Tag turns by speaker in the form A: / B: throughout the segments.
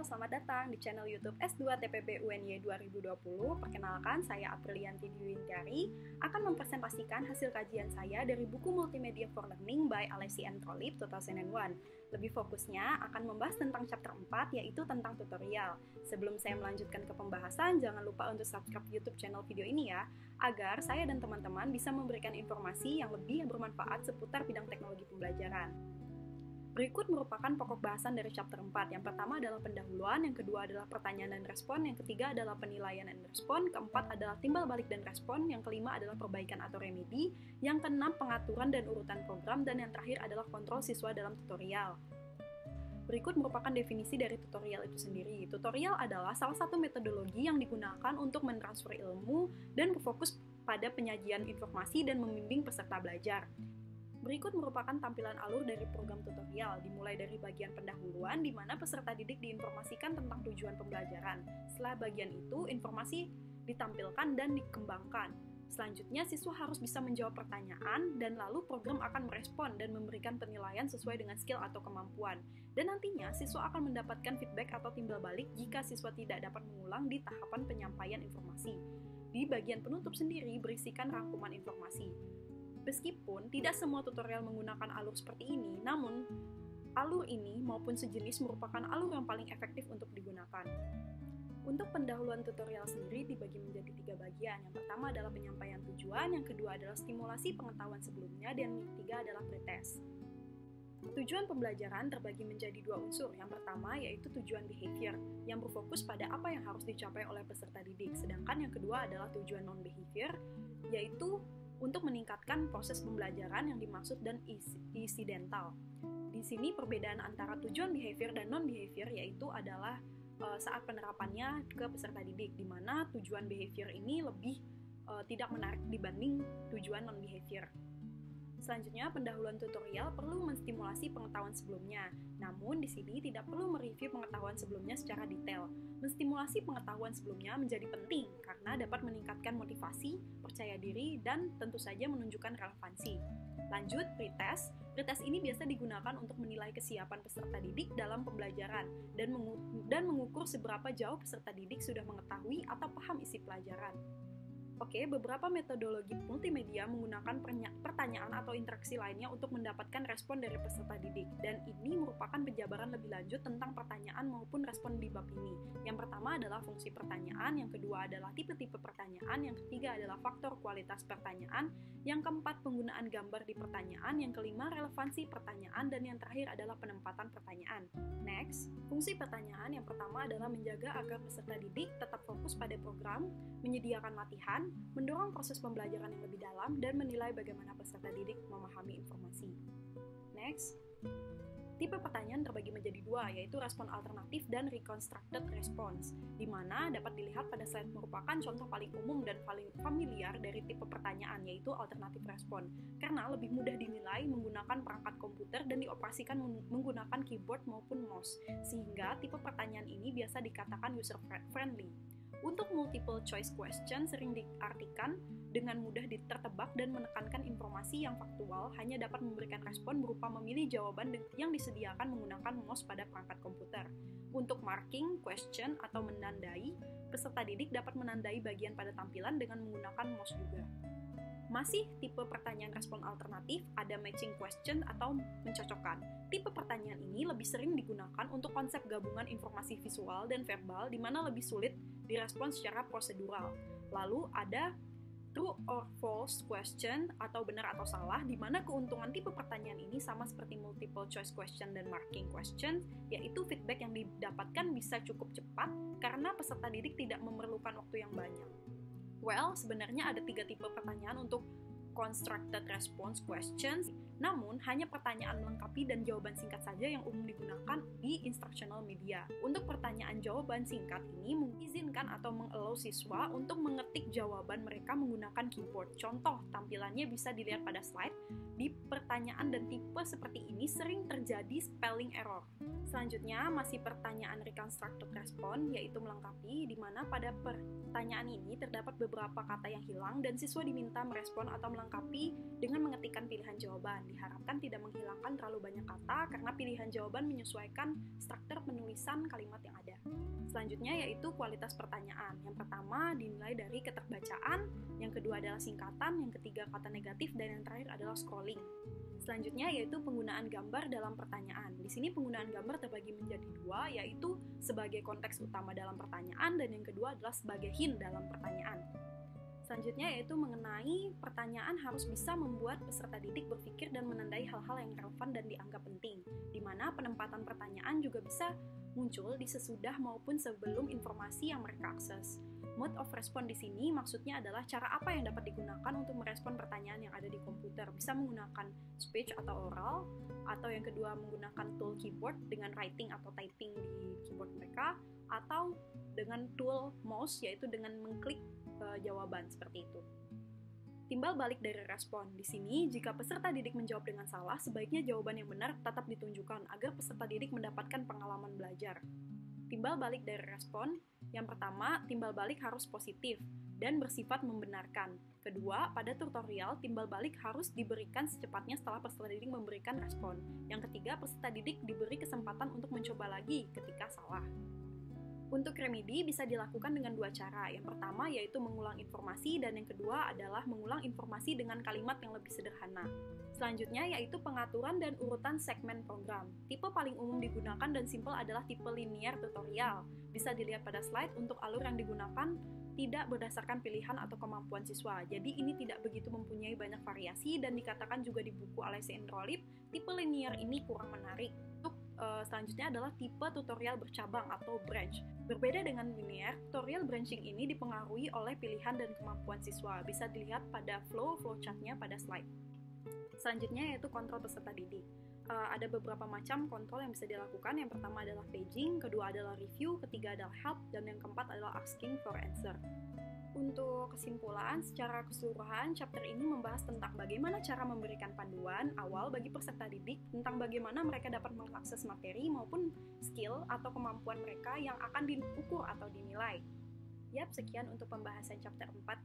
A: selamat datang di channel YouTube S2 TPB UNY 2020. Perkenalkan, saya Aprilianti Dwintiari akan mempresentasikan hasil kajian saya dari buku Multimedia for Learning by Alessi and Trolip 2001. Lebih fokusnya akan membahas tentang chapter 4, yaitu tentang tutorial. Sebelum saya melanjutkan ke pembahasan, jangan lupa untuk subscribe YouTube channel video ini ya, agar saya dan teman-teman bisa memberikan informasi yang lebih bermanfaat seputar bidang teknologi pembelajaran. Berikut merupakan pokok bahasan dari chapter 4. Yang pertama adalah pendahuluan, yang kedua adalah pertanyaan dan respon, yang ketiga adalah penilaian dan respon, keempat adalah timbal balik dan respon, yang kelima adalah perbaikan atau remedi, yang keenam pengaturan dan urutan program, dan yang terakhir adalah kontrol siswa dalam tutorial. Berikut merupakan definisi dari tutorial itu sendiri. Tutorial adalah salah satu metodologi yang digunakan untuk mentransfer ilmu dan berfokus pada penyajian informasi dan membimbing peserta belajar. Berikut merupakan tampilan alur dari program tutorial, dimulai dari bagian pendahuluan di mana peserta didik diinformasikan tentang tujuan pembelajaran. Setelah bagian itu, informasi ditampilkan dan dikembangkan. Selanjutnya, siswa harus bisa menjawab pertanyaan, dan lalu program akan merespon dan memberikan penilaian sesuai dengan skill atau kemampuan. Dan nantinya, siswa akan mendapatkan feedback atau timbal balik jika siswa tidak dapat mengulang di tahapan penyampaian informasi. Di bagian penutup sendiri berisikan rangkuman informasi. Meskipun tidak semua tutorial menggunakan alur seperti ini, namun alur ini maupun sejenis merupakan alur yang paling efektif untuk digunakan. Untuk pendahuluan tutorial sendiri dibagi menjadi 3 bagian. Yang pertama adalah penyampaian tujuan, yang kedua adalah stimulasi pengetahuan sebelumnya, dan yang ketiga adalah pretest. Tujuan pembelajaran terbagi menjadi 2 unsur. Yang pertama yaitu tujuan behavior, yang berfokus pada apa yang harus dicapai oleh peserta didik. Sedangkan yang kedua adalah tujuan non-behavior, yaitu untuk meningkatkan proses pembelajaran yang dimaksud dan insidental. Di sini perbedaan antara tujuan behavior dan non-behavior yaitu adalah saat penerapannya ke peserta didik, di mana tujuan behavior ini lebih tidak menarik dibanding tujuan non-behavior. Selanjutnya, pendahuluan tutorial perlu menstimulasi pengetahuan sebelumnya. Namun, di sini tidak perlu mereview pengetahuan sebelumnya secara detail. Menstimulasi pengetahuan sebelumnya menjadi penting karena dapat meningkatkan motivasi, percaya diri, dan tentu saja menunjukkan relevansi. Lanjut, pretest. Pretest ini biasa digunakan untuk menilai kesiapan peserta didik dalam pembelajaran dan mengukur seberapa jauh peserta didik sudah mengetahui atau paham isi pelajaran. Oke, beberapa metodologi multimedia menggunakan pertanyaan atau interaksi lainnya untuk mendapatkan respon dari peserta didik, dan ini merupakan penjabaran lebih lanjut tentang pertanyaan maupun respon di bab ini. Yang pertama adalah fungsi pertanyaan, yang kedua adalah tipe-tipe pertanyaan, yang ketiga adalah faktor kualitas pertanyaan, yang keempat penggunaan gambar di pertanyaan, yang kelima relevansi pertanyaan, dan yang terakhir adalah penempatan pertanyaan. Next, fungsi pertanyaan yang pertama adalah menjaga agar peserta didik tetap fokus pada program, menyediakan latihan, mendorong proses pembelajaran yang lebih dalam, dan menilai bagaimana peserta didik memahami informasi. Next, tipe pertanyaan terbagi menjadi 2, yaitu respon alternatif dan reconstructed response, di mana dapat dilihat pada slide merupakan contoh paling umum dan paling familiar dari tipe pertanyaan, yaitu alternatif respon, karena lebih mudah dinilai menggunakan perangkat komputer dan dioperasikan menggunakan keyboard maupun mouse, sehingga tipe pertanyaan ini biasa dikatakan user-friendly. Untuk multiple choice question sering diartikan dengan mudah tertebak dan menekankan informasi yang faktual hanya dapat memberikan respon berupa memilih jawaban yang disediakan menggunakan mouse pada perangkat komputer. Untuk marking question atau menandai, peserta didik dapat menandai bagian pada tampilan dengan menggunakan mouse juga. Masih tipe pertanyaan respon alternatif, ada matching question atau mencocokkan. Tipe pertanyaan ini lebih sering digunakan untuk konsep gabungan informasi visual dan verbal di mana lebih sulit direspon secara prosedural. Lalu ada true or false question atau benar atau salah, di mana keuntungan tipe pertanyaan ini sama seperti multiple choice question dan marking question, yaitu feedback yang didapatkan bisa cukup cepat karena peserta didik tidak memerlukan waktu yang banyak. Well, sebenarnya ada 3 tipe pertanyaan untuk constructed response questions, namun hanya pertanyaan melengkapi dan jawaban singkat saja yang umum digunakan di instructional media. Untuk pertanyaan jawaban singkat ini mengizinkan atau mengallow siswa untuk mengetik jawaban mereka menggunakan keyboard. Contoh tampilannya bisa dilihat pada slide, Di pertanyaan dan tipe seperti ini sering terjadi spelling error. Selanjutnya, masih pertanyaan reconstructed response, yaitu melengkapi, di mana pada pertanyaan ini terdapat beberapa kata yang hilang dan siswa diminta merespon atau melengkapi dengan mengetikkan pilihan jawaban. Diharapkan tidak menghilangkan terlalu banyak kata karena pilihan jawaban menyesuaikan struktur penulisan kalimat yang ada. Selanjutnya yaitu kualitas pertanyaan. Yang pertama dinilai dari keterbacaan, yang kedua adalah singkatan, yang ketiga kata negatif, dan yang terakhir adalah scrolling. Selanjutnya yaitu penggunaan gambar dalam pertanyaan. Di sini penggunaan gambar terbagi menjadi dua, yaitu sebagai konteks utama dalam pertanyaan dan yang kedua adalah sebagai hint dalam pertanyaan. Selanjutnya yaitu mengenai pertanyaan harus bisa membuat peserta didik berpikir dan menandai hal-hal yang relevan dan dianggap penting, di mana penempatan pertanyaan juga bisa muncul di sesudah maupun sebelum informasi yang mereka akses. Mode of response di sini maksudnya adalah cara apa yang dapat digunakan untuk merespon pertanyaan yang ada di komputer. Bisa menggunakan speech atau oral, atau yang kedua menggunakan tool keyboard dengan writing atau typing di keyboard mereka, atau dengan tool mouse yaitu dengan mengklik jawaban seperti itu. Timbal balik dari respon. Di sini, jika peserta didik menjawab dengan salah, sebaiknya jawaban yang benar tetap ditunjukkan agar peserta didik mendapatkan pengalaman belajar. Timbal balik dari respon. Yang pertama, timbal balik harus positif dan bersifat membenarkan. Kedua, pada tutorial, timbal balik harus diberikan secepatnya setelah peserta didik memberikan respon. Yang ketiga, peserta didik diberi kesempatan untuk mencoba lagi ketika salah. Untuk remedi bisa dilakukan dengan dua cara. Yang pertama yaitu mengulang informasi dan yang kedua adalah mengulang informasi dengan kalimat yang lebih sederhana. Selanjutnya yaitu pengaturan dan urutan segmen program. Tipe paling umum digunakan dan simpel adalah tipe linear tutorial. Bisa dilihat pada slide untuk alur yang digunakan tidak berdasarkan pilihan atau kemampuan siswa. Jadi ini tidak begitu mempunyai banyak variasi dan dikatakan juga di buku Alessi Entrolip, tipe linear ini kurang menarik. Selanjutnya adalah tipe tutorial bercabang atau branch. Berbeda dengan linear, tutorial branching ini dipengaruhi oleh pilihan dan kemampuan siswa. Bisa dilihat pada flowchartnya pada slide. Selanjutnya yaitu kontrol peserta didik. Ada beberapa macam kontrol yang bisa dilakukan. Yang pertama adalah paging, kedua adalah review, ketiga adalah help, dan yang keempat adalah asking for answer. Untuk kesimpulan, secara keseluruhan, chapter ini membahas tentang bagaimana cara memberikan panduan awal bagi peserta didik tentang bagaimana mereka dapat mengakses materi maupun skill atau kemampuan mereka yang akan diukur atau dinilai. Yap, sekian untuk pembahasan chapter 4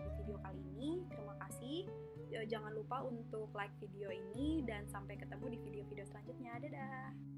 A: di video kali ini. Terima kasih. Jangan lupa untuk like video ini dan sampai ketemu di video-video selanjutnya. Dadah!